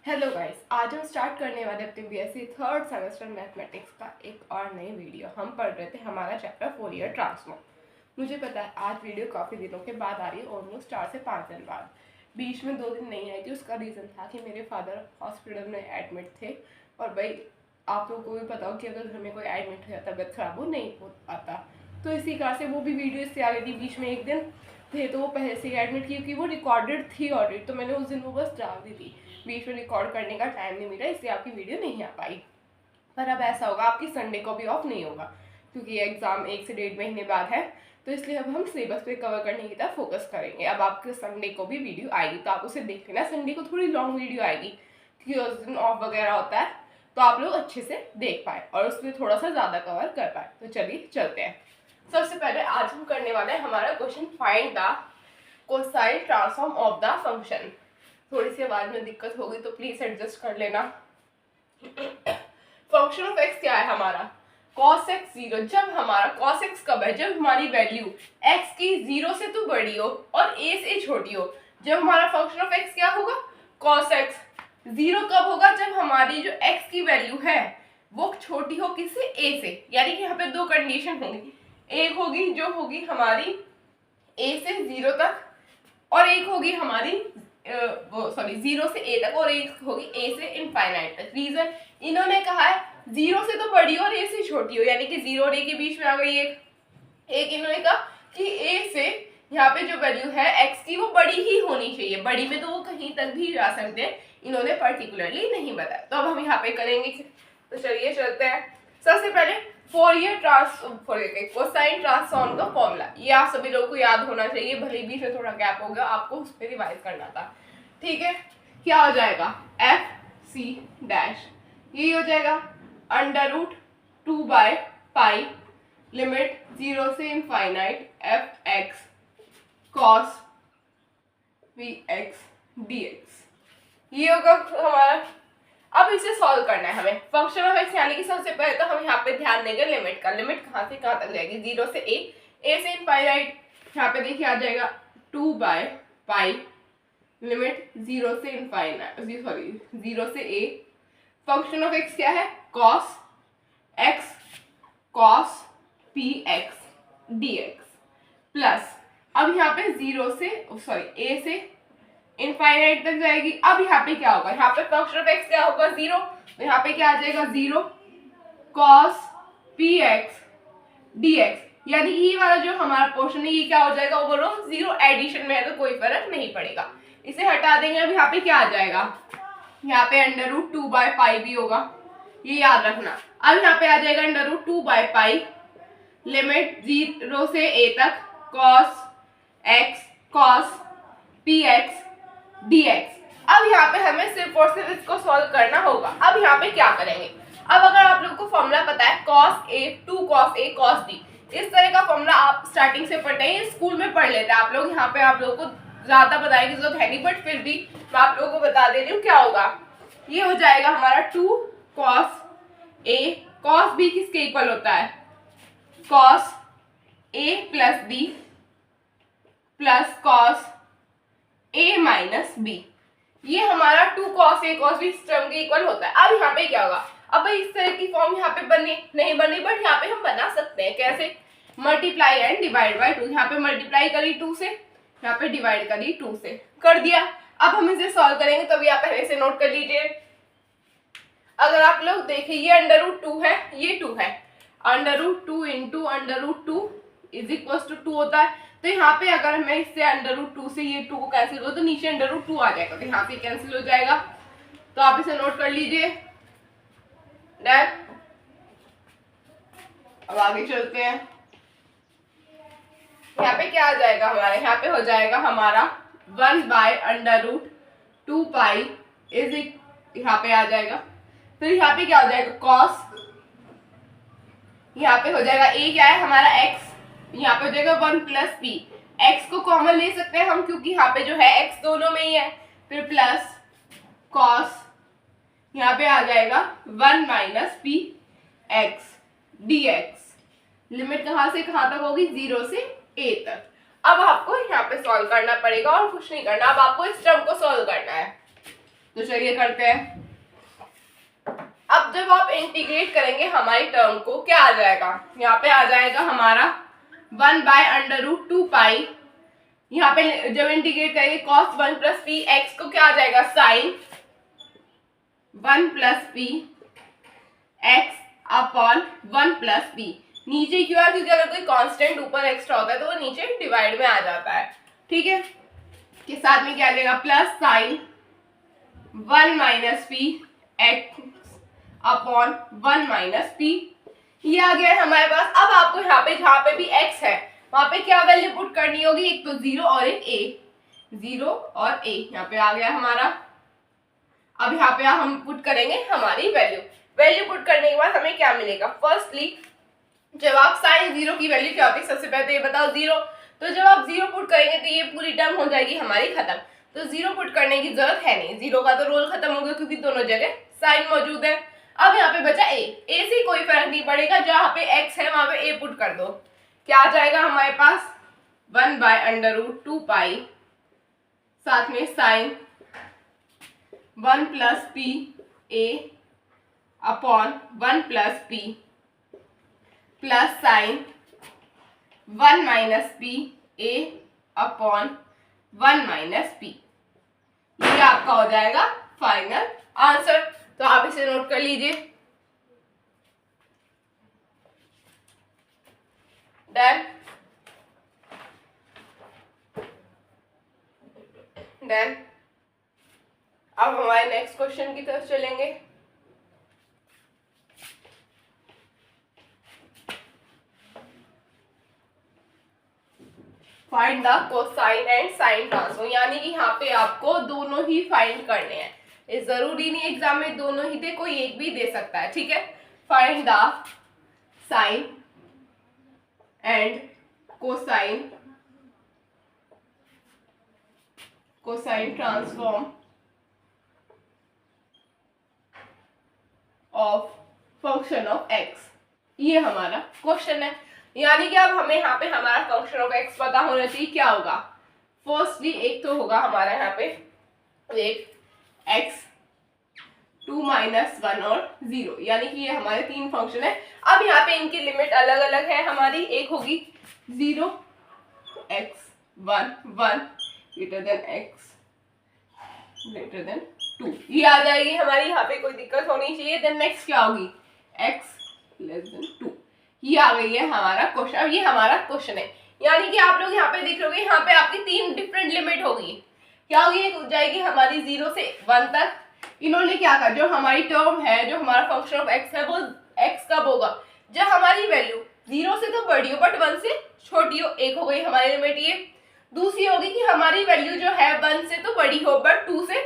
Hello guys, आज हम start करने वाले अपने बीएससी थर्ड सेमेस्टर मैथमेटिक्स का एक और नई वीडियो। हम पढ़ रहे थे हमारा चैप्टर फोरियर ट्रांसफॉर्म। मुझे पता है आज वीडियो काफ़ी दिनों के बाद आ रही है, ऑलमोस्ट 4 से 5 दिन बाद। बीच में 2 दिन नहीं आई थी, उसका रीज़न था कि मेरे फादर हॉस्पिटल में एडमिट थे। और भाई आप लोगों को भी पता हो कि अगर घर में कोई एडमिट है, तबीयत खराब हो नहीं हो पाता, तो इसी कारण से वो भी वीडियो इससे आ गई थी। बीच में एक दिन थे तो वो पहले से ही एडमिट की, क्योंकि वो रिकॉर्डेड थी ऑलरेडी, तो मैंने उस दिन वो बस डाल दी थी। बीच में रिकॉर्ड करने का टाइम नहीं मिला, इसलिए आपकी वीडियो नहीं आ पाई। पर अब ऐसा होगा, आपकी संडे को भी ऑफ नहीं होगा, क्योंकि एग्ज़ाम 1 से 1.5 महीने बाद है। तो इसलिए अब हम सिलेबस पे कवर करने की तरफ फोकस करेंगे। अब आपके संडे को भी वीडियो आएगी, तो आप उसे देख लेना। संडे को थोड़ी लॉन्ग वीडियो आएगी, क्योंकि उस दिन ऑफ वगैरह होता है, तो आप लोग अच्छे से देख पाए और उसमें थोड़ा सा ज़्यादा कवर कर पाए। तो चलिए चलते हैं। सबसे पहले आज हम करने वाले हैं हमारा question, find the cosine transform of the function. थोड़ी सी आवाज में दिक्कत होगी तो प्लीज एडजस्ट कर लेना। फंक्शन ऑफ एक्स क्या है हमारा? cos x 0। जब हमारा cos x कब है? जब हमारी वैल्यू x की 0 से तो बड़ी हो और a से छोटी हो। जब हमारा फंक्शन ऑफ x क्या होगा? cos x। 0 कब होगा? जब हमारी जो x की वैल्यू है वो छोटी हो किससे? a से। यानी कि यहाँ पे दो कंडीशन होंगी। एक होगी जो होगी हमारी a से 0 तक, और एक होगी हमारी सॉरी 0 से a तक, और एक होगी a से इनफाइनाइट तक। रीजन, इन्होंने कहा है 0 से तो बड़ी हो और a से छोटी हो, यानी कि 0 और a के बीच में आ गई एक इन्होंने कहा कि a से यहाँ पे जो वैल्यू है x की वो बड़ी ही होनी चाहिए। बड़ी में तो वो कहीं तक भी जा सकते हैं, इन्होंने पर्टिकुलरली नहीं बताया। तो अब हम यहाँ पे करेंगे। तो चलिए चलते हैं। सबसे पहले फोरियर कोसाइन ट्रांसफॉर्म का फॉर्मूला, ये आप सभी लोगों को याद होना चाहिए, भले बीच में थोड़ा गैप हो गया, आपको उस पर रिवाइज करना था। ठीक है, क्या हो जाएगा? एफ सी डैश, यही हो जाएगा अंडर रूट 2/पाई लिमिट 0 से infinite F x cos v x D x. ये होगा हमारा। अब इसे सॉल्व करना है हमें। फंक्शन ऑफ एक्स यानी कि सबसे पहले तो हम यहाँ पे ध्यान देंगे लिमिट का। लिमिट कहाँ से कहाँ तक जाएगी? 0 से a से इनफाइनाइट। यहाँ पे देखिए आ जाएगा 2/पाई लिमिट 0 से इनफाइनाइट, सॉरी 0 से a। फंक्शन ऑफ एक्स क्या है? cos x cos px dx plus, अब यहाँ पे 0 से सॉरी a से इनफाइनाइट तक जाएगी। अब यहाँ पे क्या होगा? यहाँ पे फंक्शन ऑफ एक्स क्या होगा? 0। तो यहाँ पे क्या आ जाएगा? 0 cos px dx, यानी ये वाला जो हमारा पोर्शन है ये क्या हो जाएगा? ओवरऑल 0 एडिशन में है तो कोई फर्क नहीं पड़ेगा, इसे हटा देंगे। अब यहाँ पे क्या आ जाएगा? यहाँ पे अंडर रूट 2/पाई भी होगा, ये याद रखना। अब यहाँ पे आ जाएगा अंडर रूट 2/पाई लिमिट 0 से a तक cos x cos px dx। अब यहाँ पे हमें सिर्फ और सिर्फ इसको सॉल्व करना होगा। अब यहाँ पे क्या करेंगे? अब अगर आप लोगों को फॉर्मूला पता है cos a 2 cos a cos d, इस तरह का फॉर्मूला आप स्टार्टिंग से पढ़ते हैं, स्कूल में पढ़ लेते हैं आप लोग। यहाँ पे आप लोगों को ज्यादा बताने की जरूरत है नहीं, बट फिर भी मैं आप लोगों को बता दे रही हूँ क्या होगा। ये हो जाएगा हमारा 2 cos a cos b किसके इक्वल होता है? cos a plus b plus cos a minus b। ये हमारा 2 cos a cos b इस टर्म के इक्वल होता है। अब यहाँ पे क्या होगा? अब इस तरह की फॉर्म यहाँ पे बननी नहीं बनी, बट यहाँ पे हम बना सकते हैं। कैसे? Multiply and divide by 2। यहाँ पे मल्टीप्लाई करी 2 से, यहाँ पे डिवाइड करी 2 से, कर दिया। अब हम इसे सॉल्व करेंगे, तभी आप पहले से नोट कर लीजिए। अगर आप लोग देखिए, ये अंडर रूट 2 है, ये 2 है, under root 2 into under root 2 is equal to 2 होता है। तो यहाँ पे अगर मैं इससे अंडर रूट 2 से ये 2 को कैंसिल करूँ तो नीचे अंडर रूट 2 आ जाएगा, तो यहाँ से कैंसिल हो जाएगा। तो आप इसे नोट कर लीजिए। डन। अब आगे चलते हैं। यहाँ पे क्या आ जाएगा हमारा? यहाँ पे हो जाएगा हमारा 1/√2 इज यहाँ पे आ जाएगा। फिर यहाँ पे क्या हो जाएगा? cos, यहाँ पे हो जाएगा a क्या है हमारा? x, यहाँ पे हो जाएगा 1 प्लस p। x को कॉमन ले सकते हैं हम, क्योंकि यहाँ पे जो है x दोनों में ही है। फिर प्लस cos, यहाँ पे आ जाएगा 1 minus p x dx। Limit कहाँ से कहाँ तक होगी? 0 से a तक। अब आपको यहाँ पे सॉल्व करना पड़ेगा और कुछ नहीं करना, अब आपको इस टर्म को सॉल्व करना है। तो चलिए करते हैं। अब जब आप इंटीग्रेट करेंगे हमारी टर्म को, क्या आ जाएगा, यहाँ पे आ जाएगा हमारा 1/√2π। यहाँ पे जब इंटीग्रेट करेंगे cos 1 + p x को क्या आ जाएगा, sin 1 + p x upon 1 + p। नीचे क्यों है, क्योंकि अगर कोई कांस्टेंट ऊपर एक्स्ट्रा होता है तो वो नीचे डिवाइड में आ जाता है, ठीक है। के साथ में क्या आ जाएगा, plus sin 1 - p x upon 1 - p। ये आ गया है हमारे पास। अब आपको यहाँ पे जहाँ पे भी x है वहां पे क्या वैल्यू पुट करनी होगी, एक तो 0 और एक a, 0 और a यहाँ पे आ गया हमारा। अब यहाँ पे हम पुट करेंगे हमारी वैल्यू पुट करने के बाद हमें क्या मिलेगा। फर्स्टली जब आप sin 0 की वैल्यू क्या होती है, सबसे पहले तो ये बताओ 0। तो जब आप 0 पुट करेंगे तो ये पूरी टर्म हो जाएगी हमारी खत्म, तो 0 पुट करने की जरूरत है नहीं, 0 का तो रोल खत्म हो गया क्योंकि दोनों जगह साइन मौजूद है। अब यहाँ पे बचा a से कोई फर्क नहीं पड़ेगा, जहाँ पे x है वहां पे a पुट कर दो। क्या आ जाएगा हमारे पास 1/√2π साथ में sin 1 + p a upon 1 + p plus sin 1 - p a upon 1 - p। ये आपका हो जाएगा फाइनल आंसर। तो आप इसे नोट कर लीजिए। Done done. अब हमारे नेक्स्ट क्वेश्चन की तरफ चलेंगे। Find the cosine and sign transform, यानी कि यहाँ पे आपको दोनों ही फाइंड करने हैं। ये जरूरी नहीं एग्जाम में दोनों ही दे, कोई एक भी दे सकता है, ठीक है। Find the sine and cosine transform of function of x. ये हमारा क्वेश्चन है, यानी कि अब हमें यहाँ पे हमारा फंक्शन ऑफ एक्स पता होना चाहिए। क्या होगा, फर्स्टली एक तो होगा हमारा यहाँ पे एक x 2 - 1 और 0, यानी कि ये हमारे तीन फंक्शन है। अब यहाँ पे इनकी लिमिट अलग अलग है हमारी, एक होगी 0 x 1 1 > x > 2, ये आ जाएगी हमारी, यहाँ पे कोई दिक्कत होनी चाहिए। देन नेक्स्ट क्या होगी, x < 2, ये आ गई है हमारा क्वेश्चन। अब ये हमारा क्वेश्चन है, यानी कि आप लोग यहाँ पे देख रहे हो, यहाँ पे आपकी तीन डिफरेंट लिमिट होगी। क्या होगी, एक हो जाएगी हमारी 0 से 1 तक। इन्होंने क्या कहा, जो हमारी टर्म है, जो हमारा फंक्शन ऑफ एक्स है, वो एक्स कब होगा, जब हमारी वैल्यू 0 से तो बड़ी हो बट 1 से छोटी हो, एक हो गई हमारी लिमिट ये। दूसरी होगी कि हमारी वैल्यू जो है 1 से तो बड़ी हो बट 2 से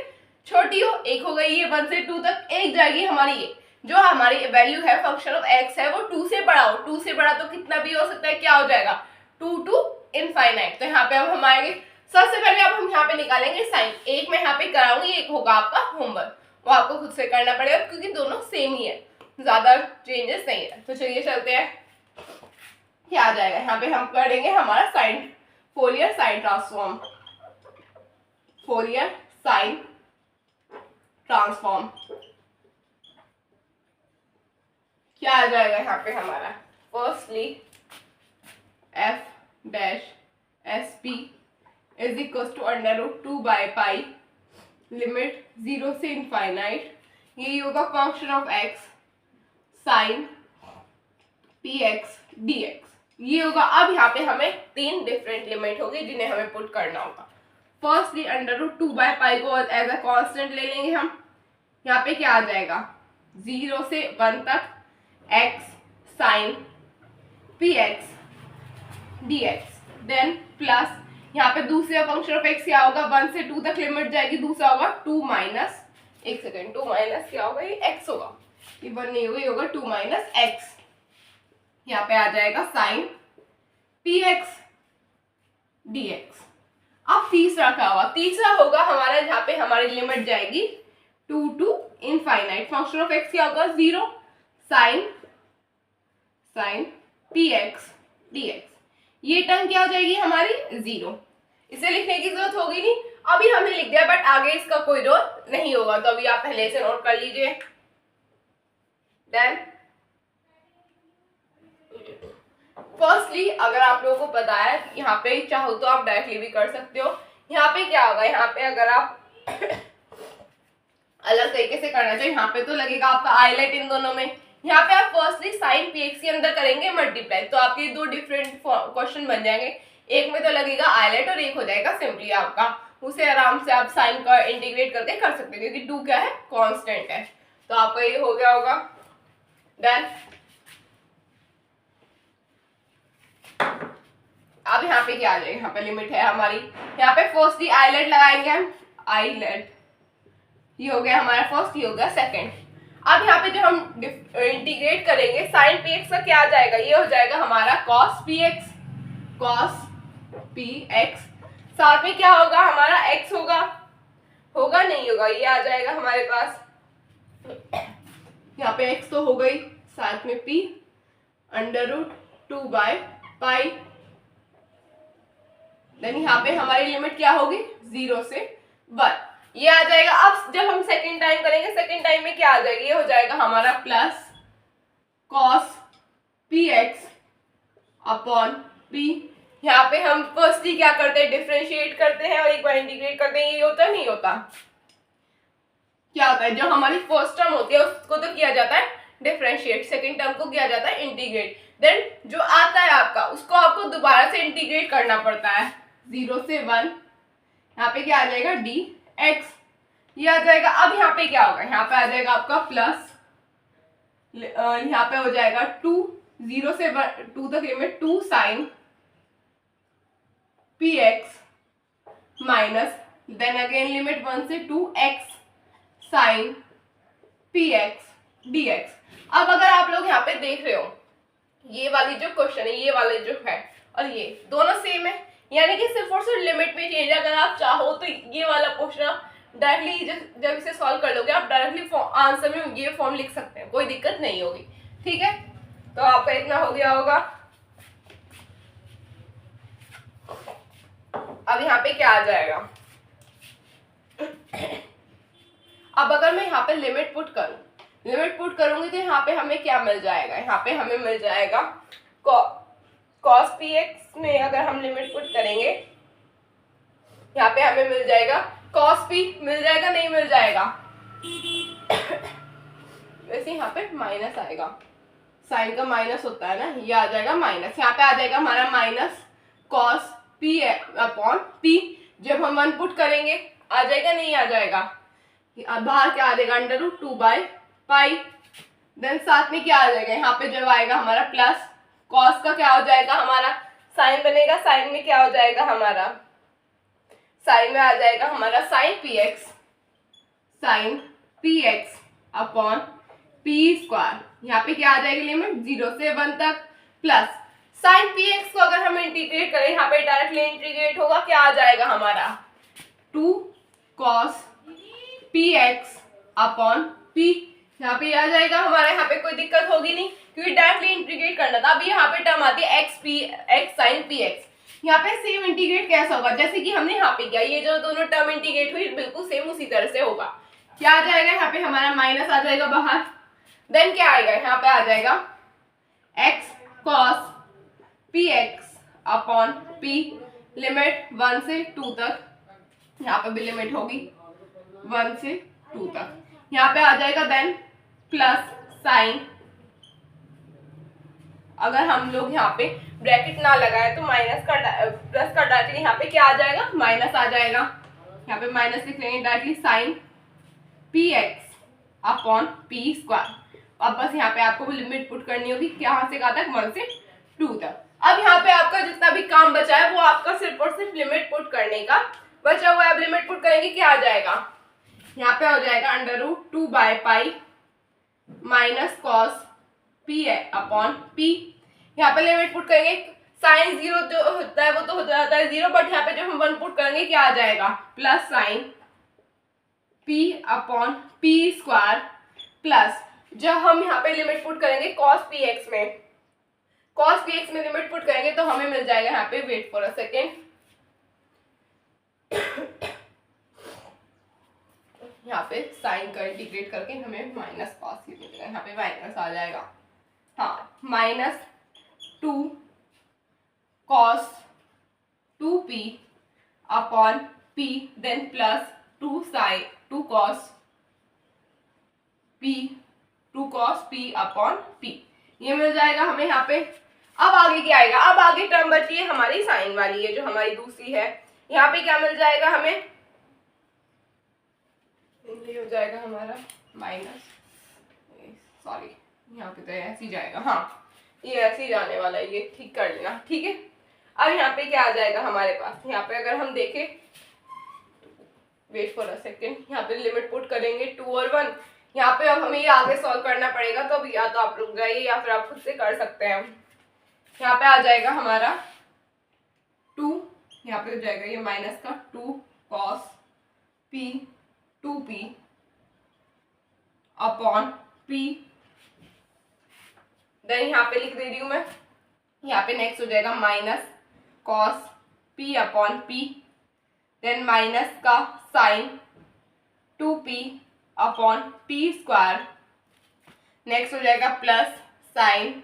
छोटी हो, एक हो गई ये 1 से 2 तक। एक जाएगी हमारी ये, जो हमारी वैल्यू है फंक्शन ऑफ एक्स है वो 2 से बड़ा हो, 2 से बड़ा तो कितना भी हो सकता है, क्या हो जाएगा 2 to इनफाइनाइट। तो यहाँ पे अब हम आएंगे, सबसे पहले अब हम यहाँ पे निकालेंगे साइन। एक मैं यहाँ पे कराऊंगी, एक होगा आपका होमवर्क, वो आपको खुद से करना पड़ेगा क्योंकि दोनों सेम ही है, ज्यादा चेंजेस नहीं है। तो चलिए चलते हैं, क्या आ जाएगा, यहाँ पे हम करेंगे हमारा sine, Fourier sine transform, Fourier sine transform. क्या आ जाएगा यहाँ पे हमारा, firstly f dash S P is equal to √2/π limit 0 से इनफाइनाइट, ये होगा function of x sine px dx, ये होगा। अब यहाँ पे हमें तीन डिफरेंट लिमिट होगी जिन्हें हमें पुट करना होगा। फर्स्टली √2/π को एज अ कांस्टेंट ले लेंगे हम। यहाँ पे क्या आ जाएगा, 0 से 1 तक x sine px dx, then plus यहाँ पे दूसरा फंक्शन ऑफ x क्या होगा, 1 से 2 तक लिमिट जाएगी, दूसरा होगा 2 माइनस, एक सेकेंड, 2 माइनस क्या होगा, ये x होगा, ये 1 नहीं होगा, ये होगा 2 माइनस x। यहाँ पे आ जाएगा साइन px dx। अब तीसरा क्या होगा, तीसरा होगा हमारा जहाँ पे हमारी लिमिट जाएगी 2 to infinite, function of x क्या होगा 0 साइन px dx, ये टर्म क्या हो जाएगी हमारी 0, इसे लिखने की जरूरत होगी नहीं। अभी हमने लिख दिया, बट आगे इसका कोई रोल नहीं होगा, तो अभी आप पहले से नोट कर लीजिए। देन फर्स्टली अगर आप लोगों को पता है, यहाँ पे चाहो तो आप डायरेक्टली भी कर सकते हो। यहाँ पे क्या होगा, यहाँ पे अगर आप अलग तरीके से करना चाहिए, यहाँ पे तो लगेगा आपका आईलेट इन दोनों में। यहाँ पे आप फर्स्टली साइन px के अंदर करेंगे मल्टीप्लाई, तो आपके दो डिफरेंट क्वेश्चन बन जाएंगे। एक में तो लगेगा आईलेट और एक हो जाएगा सिंपली आपका, उसे आराम से आप साइन का इंटीग्रेट करके कर सकते हैं, क्योंकि 2 क्या है, कांस्टेंट है। तो आपका ये हो गया होगा। डन। अब यहाँ पे क्या आ जाएगा, यहाँ पे लिमिट है हमारी, यहाँ पे फर्स्टली आईलेट लगाएंगे हम, आईलेट, ये हो गया हमारा फर्स्ट, ये हो गया सेकंड। अब यहाँ पे जो हम इंटीग्रेट करेंगे साइन px का क्या आ जाएगा, ये हो जाएगा हमारा cos px, cos px, साथ में क्या होगा हमारा x होगा, होगा नहीं होगा, ये आ जाएगा हमारे पास, यहाँ पे x तो हो गई, साथ में p √2/पाई। देन यहाँ पे हमारी लिमिट क्या होगी, 0 से 1, ये आ जाएगा। अब जब हम सेकंड टाइम करेंगे, सेकंड टाइम में क्या आ जाएगा, ये हो जाएगा हमारा plus cos px upon p। यहाँ पे हम फर्स्टली क्या करते हैं, डिफरेंशिएट करते हैं और एक बार इंटीग्रेट करते हैं, ये होता नहीं होता, क्या होता है, जो हमारी फर्स्ट टर्म होती है उसको तो किया जाता है डिफरेंशिएट, सेकंड टर्म को किया जाता है इंटीग्रेट। देन जो आता है आपका, उसको आपको दोबारा से इंटीग्रेट करना पड़ता है, 0 से 1, यहाँ पे क्या आ जाएगा dx, ये आ जाएगा। अब यहाँ पे क्या होगा, यहाँ पे आ जाएगा आपका प्लस, यहाँ पे हो जाएगा 2, 0 से 2 तक limit, 2 sine px minus, then again limit 1 से 2 x साइन px dx। अब अगर आप लोग यहाँ पे देख रहे हो, ये वाली जो क्वेश्चन है, ये वाले जो है और ये दोनों सेम है, यानी कि सिर्फ और सिर्फ लिमिट में चेंज है। अगर आप चाहो तो ये वाला क्वेश्चन आप डायरेक्टली जब इसे सॉल्व कर लोगे, आप डायरेक्टली आंसर में ये फॉर्म लिख सकते हैं, कोई दिक्कत नहीं होगी, ठीक है। तो आपका इतना हो गया होगा। अब यहाँ पे क्या आ जाएगा, अब अगर मैं यहाँ पे लिमिट पुट करूं, लिमिट पुट करूंगी तो यहाँ पे हमें क्या मिल जाएगा, यहाँ पे हमें मिल जाएगा cos px में अगर हम लिमिट पुट करेंगे, यहाँ पे हमें मिल जाएगा cos p, मिल जाएगा नहीं मिल जाएगा, वैसे यहाँ पे माइनस आएगा, साइन का माइनस होता है ना, ये आ जाएगा माइनस, यहाँ पे आ जाएगा हमारा minus cos p upon p। जब हम 1 पुट करेंगे आ जाएगा नहीं आ जाएगा, बाहर क्या आ जाएगा √2/पाई। देन साथ में क्या आ जाएगा, यहाँ पे जब आएगा हमारा प्लस, cos का क्या हो जाएगा हमारा, साइन बनेगा, साइन में क्या हो जाएगा हमारा, साइन में आ जाएगा हमारा साइन px अपॉन p²। यहाँ पे क्या आ जाएगी लिमिट 0 से 1 तक, प्लस साइन px को अगर हम इंटीग्रेट करें, यहाँ पे डायरेक्टली इंटीग्रेट होगा, क्या आ जाएगा हमारा 2 cos px अपॉन p। यहाँ पे आ जाएगा हमारा, यहाँ पे कोई दिक्कत होगी नहीं क्योंकि डायरेक्टली इंटीग्रेट करना था। अब यहाँ पे टर्म आती है x साइन px, यहाँ पे सेम इंटीग्रेट कैसा होगा, जैसे कि हमने यहाँ पे किया, ये जो दोनों टर्म इंटीग्रेट हुई बिल्कुल सेम उसी तरह से होगा। क्या आ जाएगा, यहाँ पे हमारा माइनस आ जाएगा बाहर, देन क्या आएगा, यहाँ पे आ जाएगा x cos px upon p, limit 1 से 2 तक, यहाँ पे भी लिमिट होगी 1 से 2 तक, यहाँ पे आ जाएगा देन प्लस साइन, अगर हम लोग यहाँ पे ब्रैकेट ना लगाए तो माइनस का प्लस का डायरेक्टली यहाँ पे क्या आ जाएगा, माइनस आ जाएगा, यहाँ पे माइनस लिख लेंगे directly, sign px upon p²। अब बस यहाँ पे आपको लिमिट पुट करनी होगी, कहाँ से कहाँ तक, 1 से 2 तक। अब यहाँ पे आपका जितना भी काम बचा है वो आपका सिर्फ और सिर्फ लिमिट पुट करने का बचा हुआ है। अब लिमिट पुट करेंगे, क्या आ जाएगा, यहाँ पे हो जाएगा √2/पाई minus cos p upon p। यहाँ पे लिमिट पुट करेंगे, साइन 0 जो होता है वो तो हो जाता है 0, बट यहाँ पे जब हम 1 पुट करेंगे क्या आ जाएगा, plus sine p upon p² plus, जब हम यहाँ पे लिमिट पुट करेंगे cos px में लिमिट पुट करेंगे तो हमें मिल जाएगा यहाँ पे, वेट फॉर अ सेकेंड, यहाँ पे साइन का इंटीग्रेट करके हमें माइनस कॉस ही मिलेगा, यहाँ पे माइनस आ जाएगा। हाँ, minus 2 cos 2p upon p then plus 2 sin 2 cos p upon p, ये मिल जाएगा हमें यहाँ पे। अब आगे क्या आएगा, अब आगे टर्म बची है हमारी साइन वाली है जो हमारी दूसरी है। यहाँ पे क्या मिल जाएगा हमें, ये हो जाएगा हमारा माइनस, सॉरी यहाँ पे तो ऐसे ही जाएगा, हाँ ये ऐसे ही जाने वाला है, ये ठीक कर लेना, ठीक है। अब यहाँ पे क्या आ जाएगा हमारे पास, यहाँ पे अगर हम देखें, वेट फॉर अ सेकेंड, यहाँ पे लिमिट पुट करेंगे 2 और 1, यहाँ पे अब हमें ये आगे सॉल्व करना पड़ेगा, तो अब या तो आप रुक जाइए या फिर आप खुद से कर सकते हैं। यहाँ पे आ जाएगा हमारा 2, यहाँ पे हो जाएगा ये माइनस का 2 cos p 2p upon p, then यहाँ पे लिख दे रही हूँ मैं, यहाँ पे नेक्स्ट हो जाएगा minus cos p upon p, then minus का sine 2p upon p square, next हो जाएगा plus sine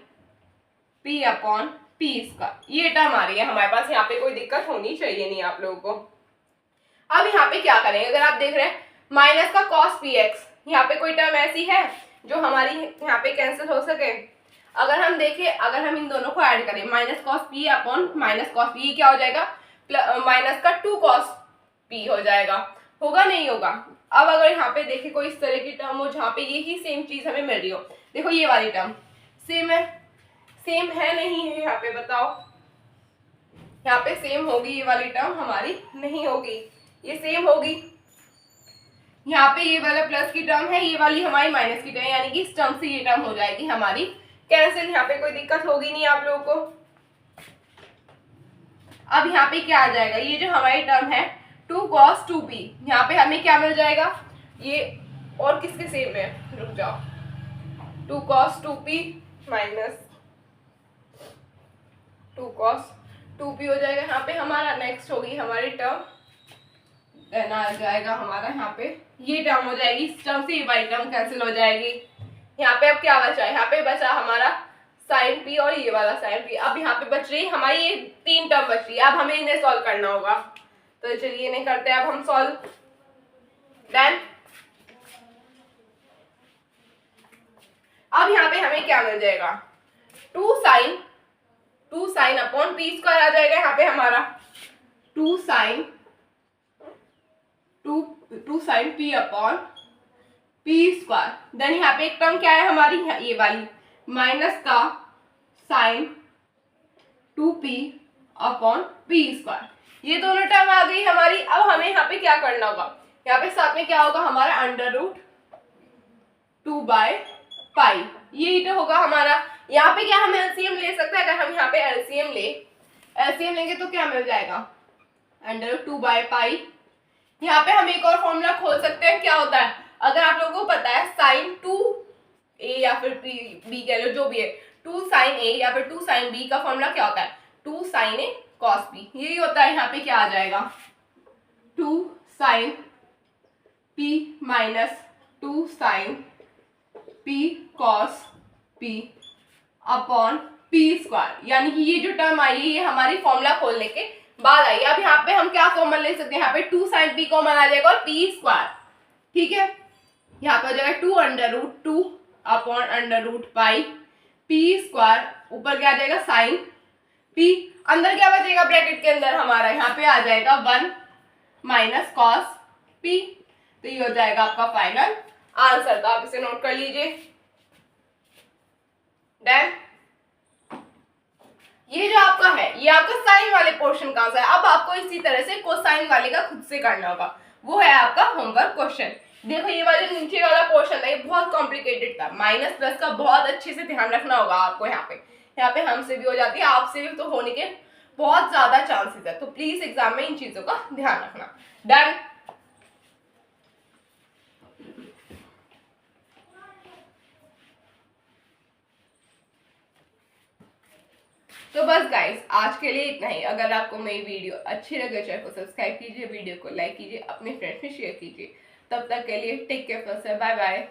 p upon p square. ये टर्म आ रही है हमारे पास, यहाँ पे कोई दिक्कत होनी चाहिए नहीं आप लोगों को। अब यहाँ पे क्या करेंगे, अगर आप देख रहे हैं माइनस का cos px, यहाँ पे कोई टर्म ऐसी है जो हमारी यहाँ पे कैंसिल हो सके। अगर हम देखें, अगर हम इन दोनों को ऐड करें, minus cos p upon minus cos p, ये क्या हो जाएगा, माइनस का 2 cos p हो जाएगा, होगा नहीं होगा। अब अगर यहाँ पे देखें कोई इस तरह की टर्म हो जहाँ पे यही सेम चीज हमें मिल रही हो, देखो ये वाली टर्म सेम है, सेम है नहीं है, यहाँ पे बताओ, यहाँ पे सेम होगी ये वाली टर्म हमारी नहीं होगी, ये सेम होगी। यहाँ पे ये वाला प्लस की टर्म है, ये वाली हमारी माइनस की टर्म, यानी कि इस टर्म से ये टर्म हो जाएगी हमारी कैंसिल, यहाँ पे कोई दिक्कत होगी नहीं आप लोगों को। अब यहाँ पे क्या आ जाएगा, ये जो हमारी टर्म है 2 cos 2p, यहाँ पे हमें क्या मिल जाएगा, ये और किसके सेम है, रुक जाओ, 2 cos 2p minus 2 cos 2p हो जाएगा यहाँ पे हमारा। नेक्स्ट होगी हमारी टर्म, देन आ जाएगा हमारा यहाँ पे ये टर्म हो जाएगी, इस टर्म से ये वाली टर्म कैंसिल हो जाएगी। यहाँ पे अब क्या बचा, यहाँ पे बचा हमारा साइन p और ये वाला साइन p। अब यहाँ पे बच रही हमारी ये 3 टर्म बच रही है, अब हमें इन्हें सॉल्व करना होगा, तो चलिए इन्हें करते हैं अब हम सॉल्व। देन अब यहाँ पे हमें क्या मिल जाएगा, 2 साइन अपॉन p स्क्वायर आ जाएगा यहाँ पे हमारा, 2 sine p upon p square. Then यहाँ पे एक टर्म क्या है हमारी, ये वाली माइनस का sine 2p upon p square, ये दोनों टर्म आ गई हमारी। अब हमें यहाँ पे क्या करना होगा, यहाँ पे साथ में क्या होगा हमारा अंडर रूट 2/पाई, ये तो होगा हमारा। यहाँ पे क्या हम एलसीएम ले सकते हैं, अगर हम यहाँ पे एलसीएम लेंगे तो क्या मिल जाएगा, अंडर रूट 2/पाई। यहाँ पे हम एक और फॉर्मूला खोल सकते हैं, क्या होता है, अगर आप लोगों को पता है साइन 2a या फिर b कह लो जो भी है, 2 साइन a या फिर 2 साइन b का फॉर्मूला क्या होता है, 2 साइन a cos b, यही होता है। यहाँ पे क्या आ जाएगा, 2 sine p minus 2 sine p cos p upon p square, यानी कि ये जो टर्म आई है ये हमारी फॉर्मूला खोलने के बाद आई। अब यहाँ पे हम क्या कॉमन ले सकते हैं, यहाँ पे 2 साइन p कॉमन आ जाएगा और p स्क्वायर, ठीक है। यहाँ पे हो जाएगा 2 under root 2 upon under root pi p square, ऊपर क्या आ जाएगा साइन p, अंदर क्या बचेगा ब्रैकेट के अंदर हमारा, यहाँ पे आ जाएगा 1 माइनस कॉस p, तो ये हो जाएगा आपका फाइनल आंसर। तो आप इसे नोट कर लीजिए। देन ये जो आपका है ये आपका साइन वाले पोर्शन का आंसर है। अब आपको इसी तरह से कोसाइन वाले का खुद से करना होगा, वो है आपका होमवर्क क्वेश्चन। देखो ये वाले नीचे वाला पोर्शन है, ये बहुत कॉम्प्लिकेटेड था, माइनस प्लस का बहुत अच्छे से ध्यान रखना होगा आपको। यहाँ पे हमसे भी हो जाती है, आपसे भी तो होने के बहुत ज्यादा चांसेस है, तो प्लीज एग्जाम में इन चीजों का ध्यान रखना। डन। तो बस गाइस आज के लिए इतना ही। अगर आपको मेरी वीडियो अच्छी लगे चैनल को सब्सक्राइब कीजिए, वीडियो को लाइक कीजिए, अपने फ्रेंड्स में शेयर कीजिए। तब तक के लिए टेक केयर, बाय बाय।